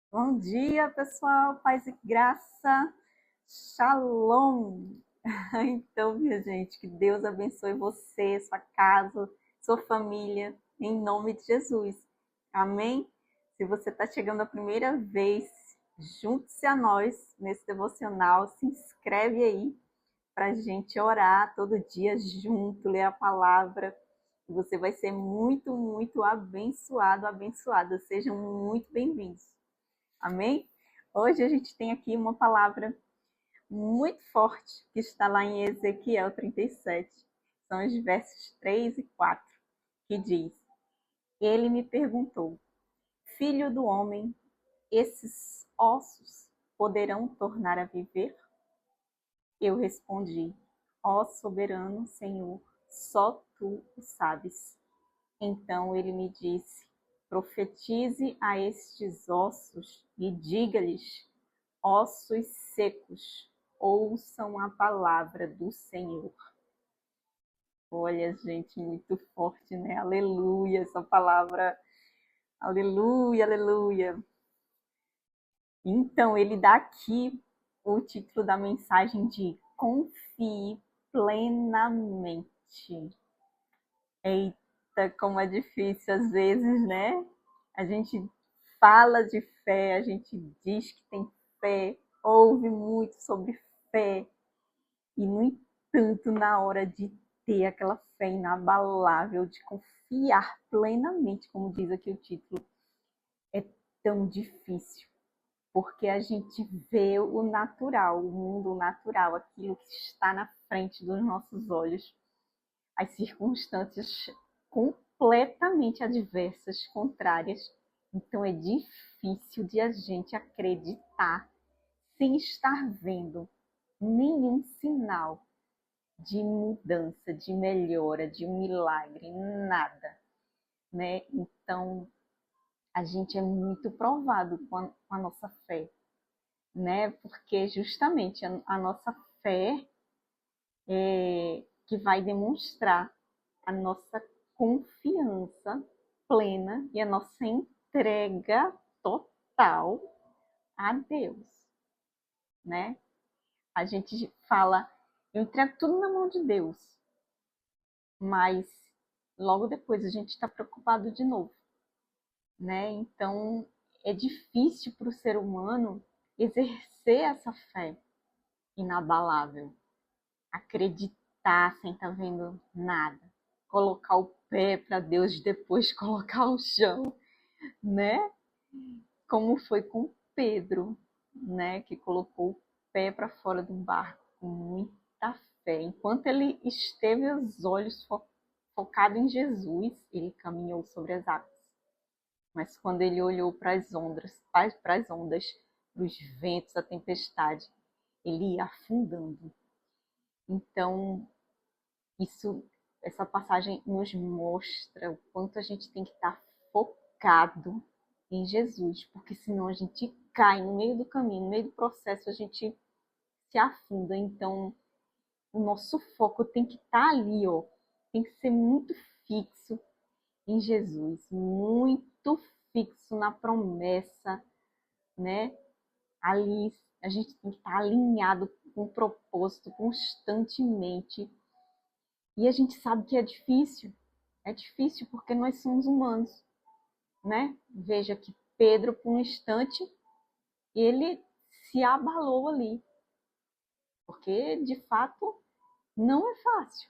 Bom dia, pessoal, paz e graça, shalom. Então, minha gente, que Deus abençoe você, sua casa, sua família, em nome de Jesus. Amém? Se você está chegando a primeira vez, junte-se a nós nesse devocional, se inscreve aí para a gente orar todo dia junto, ler a palavra. E você vai ser muito, muito abençoado, abençoada. Sejam muito bem-vindos. Amém? Hoje a gente tem aqui uma palavra muito forte que está lá em Ezequiel 37. São os versos 3 e 4, que diz: Ele me perguntou, filho do homem, esses ossos poderão tornar a viver? Eu respondi, ó soberano Senhor, só tu o sabes. Então ele me disse, profetize a estes ossos e diga-lhes, ossos secos, ouçam a palavra do Senhor. Olha, gente, muito forte, né? Aleluia, essa palavra. Aleluia, aleluia. Então, ele dá aqui o título da mensagem de Confie plenamente. Eita, como é difícil às vezes, né? A gente fala de fé, a gente diz que tem fé, ouve muito sobre fé, e, no entanto, na hora de ter aquela fé inabalável, de confiar plenamente, como diz aqui o título, é tão difícil, porque a gente vê o natural, o mundo natural, aquilo que está na frente dos nossos olhos, as circunstâncias completamente adversas, contrárias. Então é difícil de a gente acreditar sem estar vendo nenhum sinal de mudança, de melhora, de um milagre, nada, né? Então, a gente é muito provado com a nossa fé, né? Porque justamente a nossa fé é que vai demonstrar a nossa confiança plena e a nossa entrega total a Deus, né? A gente fala, eu entrego tudo na mão de Deus, mas logo depois a gente está preocupado de novo, né? Então é difícil para o ser humano exercer essa fé inabalável, acreditar sem estar vendo nada, colocar o pé para Deus depois colocar o chão, né? Como foi com Pedro, né? Que colocou o pé para fora do barco com muita fé. Enquanto ele esteve os olhos focados em Jesus, ele caminhou sobre as águas. Mas quando ele olhou para as ondas, para os ventos, a tempestade, ele ia afundando. Então, isso, essa passagem nos mostra o quanto a gente tem que estar focado em Jesus, porque senão a gente cai no meio do caminho, no meio do processo, a gente se afunda. Então, o nosso foco tem que estar ali, ó, tem que ser muito fixo em Jesus, muito fixo na promessa, né? Ali a gente tem que estar alinhado com o propósito constantemente. E a gente sabe que é difícil porque nós somos humanos, né? Veja que Pedro, por um instante, ele se abalou ali, porque de fato não é fácil,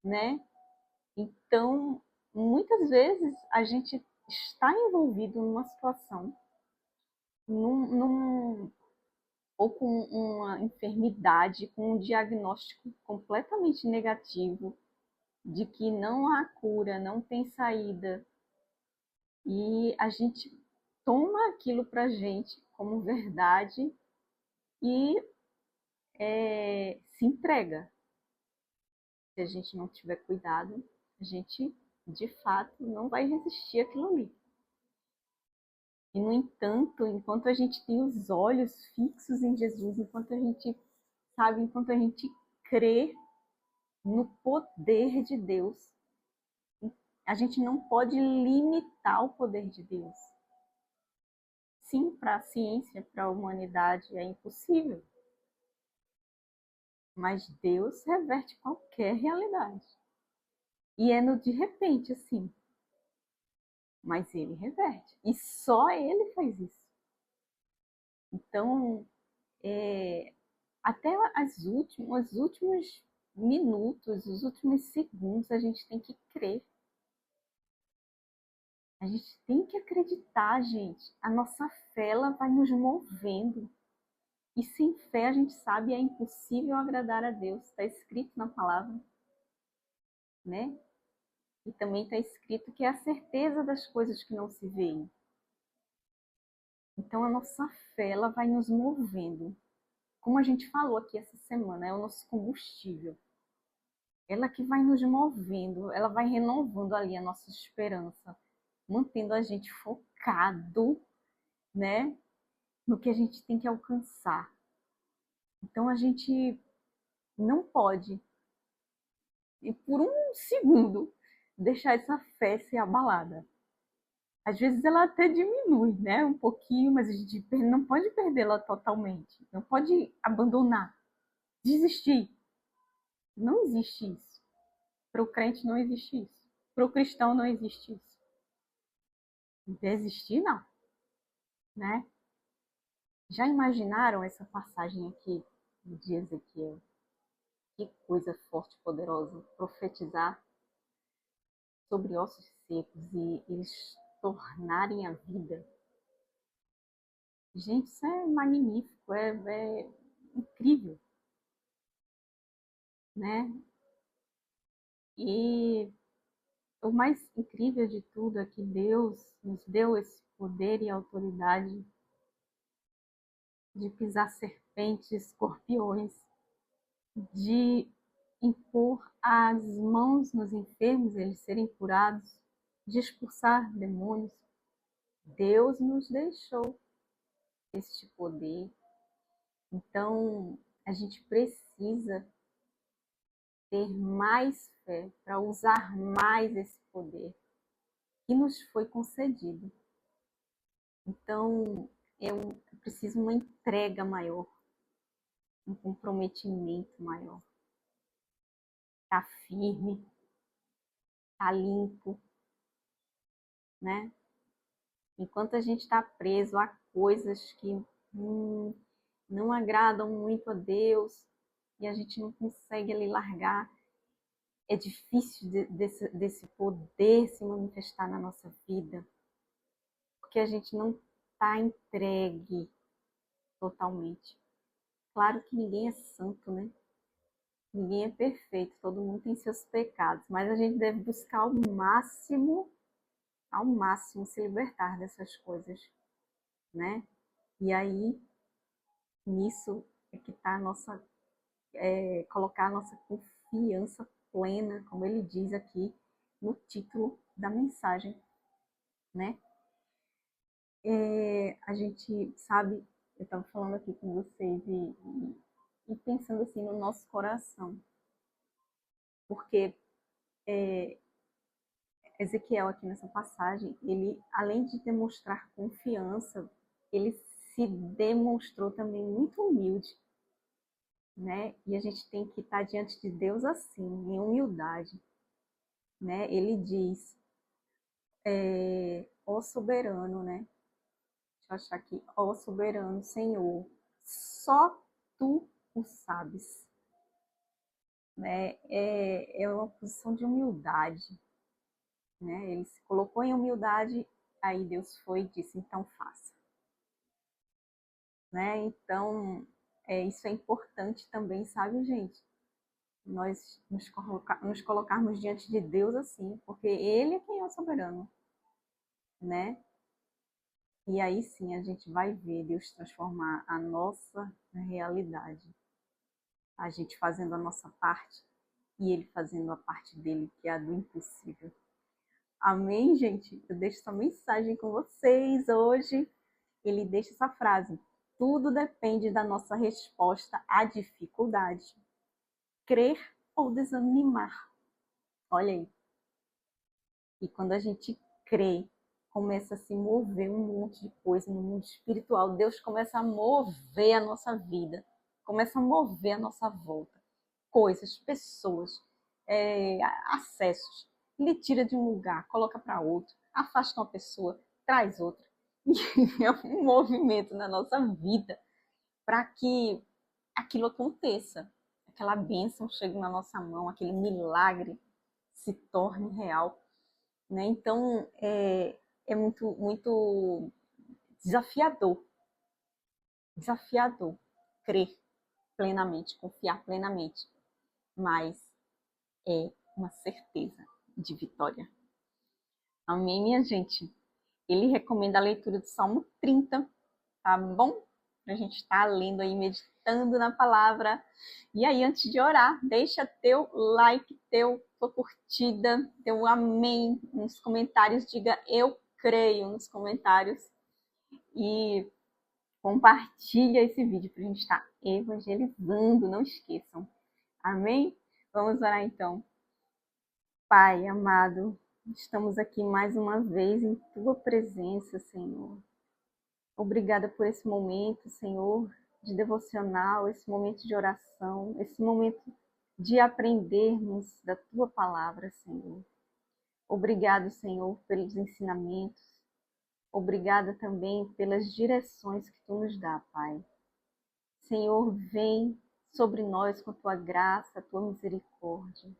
né? Então, muitas vezes a gente está envolvido numa situação, num, ou com uma enfermidade, com um diagnóstico completamente negativo, de que não há cura, não tem saída, e a gente toma aquilo para a gente como verdade e se entrega. Se a gente não tiver cuidado, a gente de fato não vai resistir àquilo ali. E, no entanto, enquanto a gente tem os olhos fixos em Jesus, enquanto a gente sabe, enquanto a gente crê no poder de Deus, a gente não pode limitar o poder de Deus. sim, para a ciência, para a humanidade é impossível. Mas Deus reverte qualquer realidade. E é no de repente, assim. Mas ele reverte. E só ele faz isso. Então, até os últimos minutos, os últimos segundos, a gente tem que crer. A gente tem que acreditar, gente. A nossa fé ela vai nos movendo. E sem fé, a gente sabe, é impossível agradar a Deus. Está escrito na palavra, né? E também está escrito que é a certeza das coisas que não se veem. Então, a nossa fé ela vai nos movendo. Como a gente falou aqui essa semana, é o nosso combustível. Ela que vai nos movendo, ela vai renovando ali a nossa esperança, mantendo a gente focado, né, no que a gente tem que alcançar. Então, a gente não pode, e por um segundo, deixar essa fé ser abalada. Às vezes ela até diminui, né, um pouquinho, mas a gente não pode perdê-la totalmente. Não pode abandonar, desistir. Não existe isso. Para o crente não existe isso. Para o cristão não existe isso. Desistir não, né? Já imaginaram essa passagem aqui de Ezequiel? Que coisa forte e poderosa. Profetizar sobre ossos secos e eles tornarem a vida. Gente, isso é magnífico, é incrível, né? E o mais incrível de tudo é que Deus nos deu esse poder e autoridade de pisar serpentes, escorpiões, de impor as mãos nos enfermos, eles serem curados, de expulsar demônios. Deus nos deixou este poder. Então, a gente precisa ter mais fé para usar mais esse poder que nos foi concedido. Então, eu preciso uma entrega maior, um comprometimento maior. Tá firme, tá limpo, né? Enquanto a gente está preso a coisas que não agradam muito a Deus e a gente não consegue ali largar, é difícil desse poder se manifestar na nossa vida, porque a gente não está entregue totalmente. Claro que ninguém é santo, né? Ninguém é perfeito, todo mundo tem seus pecados, mas a gente deve buscar ao máximo se libertar dessas coisas, né? E aí, nisso é que está a nossa, colocar a nossa confiança plena, como ele diz aqui no título da mensagem, né? A gente sabe, eu estava falando aqui com vocês e pensando assim no nosso coração, porque Ezequiel aqui nessa passagem, ele além de demonstrar confiança, ele se demonstrou também muito humilde, né? E a gente tem que estar diante de Deus assim, em humildade, né? Ele diz, ó soberano, né? Deixa eu achar aqui, ó soberano Senhor, só tu o sabes, né? É uma posição de humildade, né? Ele se colocou em humildade, aí Deus foi e disse, então faça, né? Então, isso é importante também, sabe, gente? Nós nos colocarmos diante de Deus assim, porque Ele é quem é o soberano, né? E aí sim a gente vai ver Deus transformar a nossa realidade. A gente fazendo a nossa parte e Ele fazendo a parte dele, que é a do impossível. Amém, gente? Eu deixo essa mensagem com vocês hoje. Ele deixa essa frase: tudo depende da nossa resposta à dificuldade. Crer ou desanimar. Olha aí. E quando a gente crê, começa a se mover um monte de coisa no mundo espiritual. Deus começa a mover a nossa vida, começa a mover a nossa volta. Coisas, pessoas, acessos. Ele tira de um lugar, coloca para outro, afasta uma pessoa, traz outra. E é um movimento na nossa vida para que aquilo aconteça. Aquela bênção chegue na nossa mão, aquele milagre se torne real. Né? Então, é muito, muito desafiador crer plenamente, confiar plenamente, mas é uma certeza de vitória. Amém, minha gente? Ele recomenda a leitura do Salmo 30, tá bom? Pra gente estar lendo aí, meditando na palavra. E aí, antes de orar, deixa teu like, tua curtida, teu amém nos comentários. Diga eu creio nos comentários. E compartilha esse vídeo pra gente estar evangelizando, não esqueçam. Amém? Vamos orar então. Pai amado, estamos aqui mais uma vez em tua presença, Senhor. Obrigada por esse momento, Senhor, de devocional, esse momento de oração, esse momento de aprendermos da tua palavra, Senhor. Obrigado, Senhor, pelos ensinamentos. Obrigada também pelas direções que tu nos dá, Pai. Senhor, vem sobre nós com tua graça, tua misericórdia.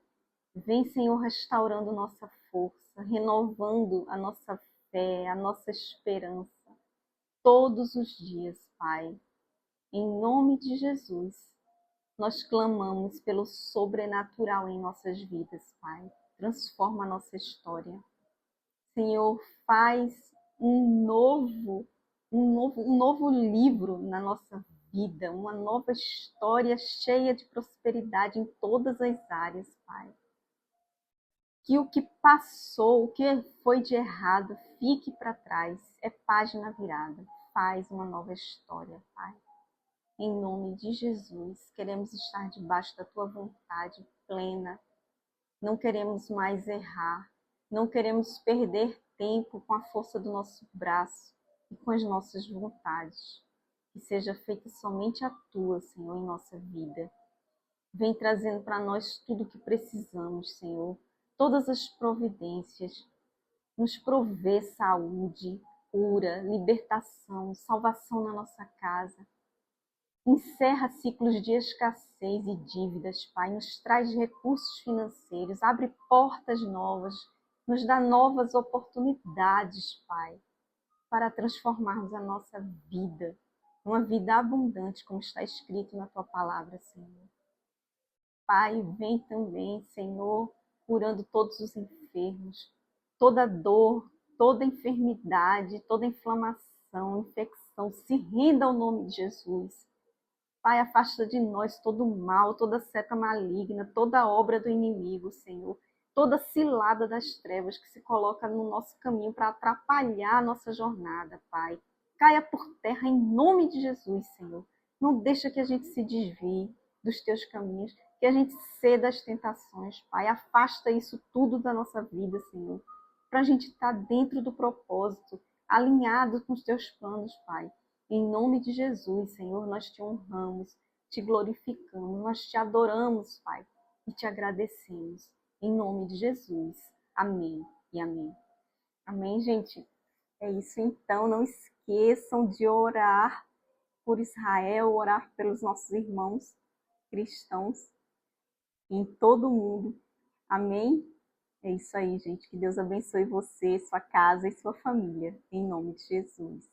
Vem, Senhor, restaurando nossa força, renovando a nossa fé, a nossa esperança, todos os dias, Pai. Em nome de Jesus, nós clamamos pelo sobrenatural em nossas vidas, Pai. Transforma a nossa história. Senhor, faz um novo livro na nossa vida, uma nova história cheia de prosperidade em todas as áreas, Pai. Que o que passou, o que foi de errado, fique para trás. É página virada. Faz uma nova história, Pai. Em nome de Jesus, queremos estar debaixo da tua vontade plena. Não queremos mais errar. Não queremos perder tempo com a força do nosso braço e com as nossas vontades. Que seja feita somente a tua, Senhor, em nossa vida. Vem trazendo para nós tudo o que precisamos, Senhor. Todas as providências, nos provê saúde, cura, libertação, salvação na nossa casa. Encerra ciclos de escassez e dívidas, Pai, nos traz recursos financeiros, abre portas novas, nos dá novas oportunidades, Pai, para transformarmos a nossa vida, uma vida abundante, como está escrito na Tua palavra, Senhor. Pai, vem também, Senhor, curando todos os enfermos, toda dor, toda enfermidade, toda inflamação, infecção, se renda ao nome de Jesus. Pai, afasta de nós todo o mal, toda seta maligna, toda obra do inimigo, Senhor, toda cilada das trevas que se coloca no nosso caminho para atrapalhar a nossa jornada, Pai. Caia por terra em nome de Jesus, Senhor. Não deixa que a gente se desvie dos teus caminhos, que a gente ceda às tentações, Pai. Afasta isso tudo da nossa vida, Senhor, para a gente estar dentro do propósito, alinhado com os teus planos, Pai. Em nome de Jesus, Senhor, nós te honramos, te glorificamos, nós te adoramos, Pai, e te agradecemos. Em nome de Jesus. Amém e amém. Amém, gente? É isso então. Não esqueçam de orar por Israel, orar pelos nossos irmãos cristãos em todo o mundo. Amém? É isso aí, gente. Que Deus abençoe você, sua casa e sua família. Em nome de Jesus.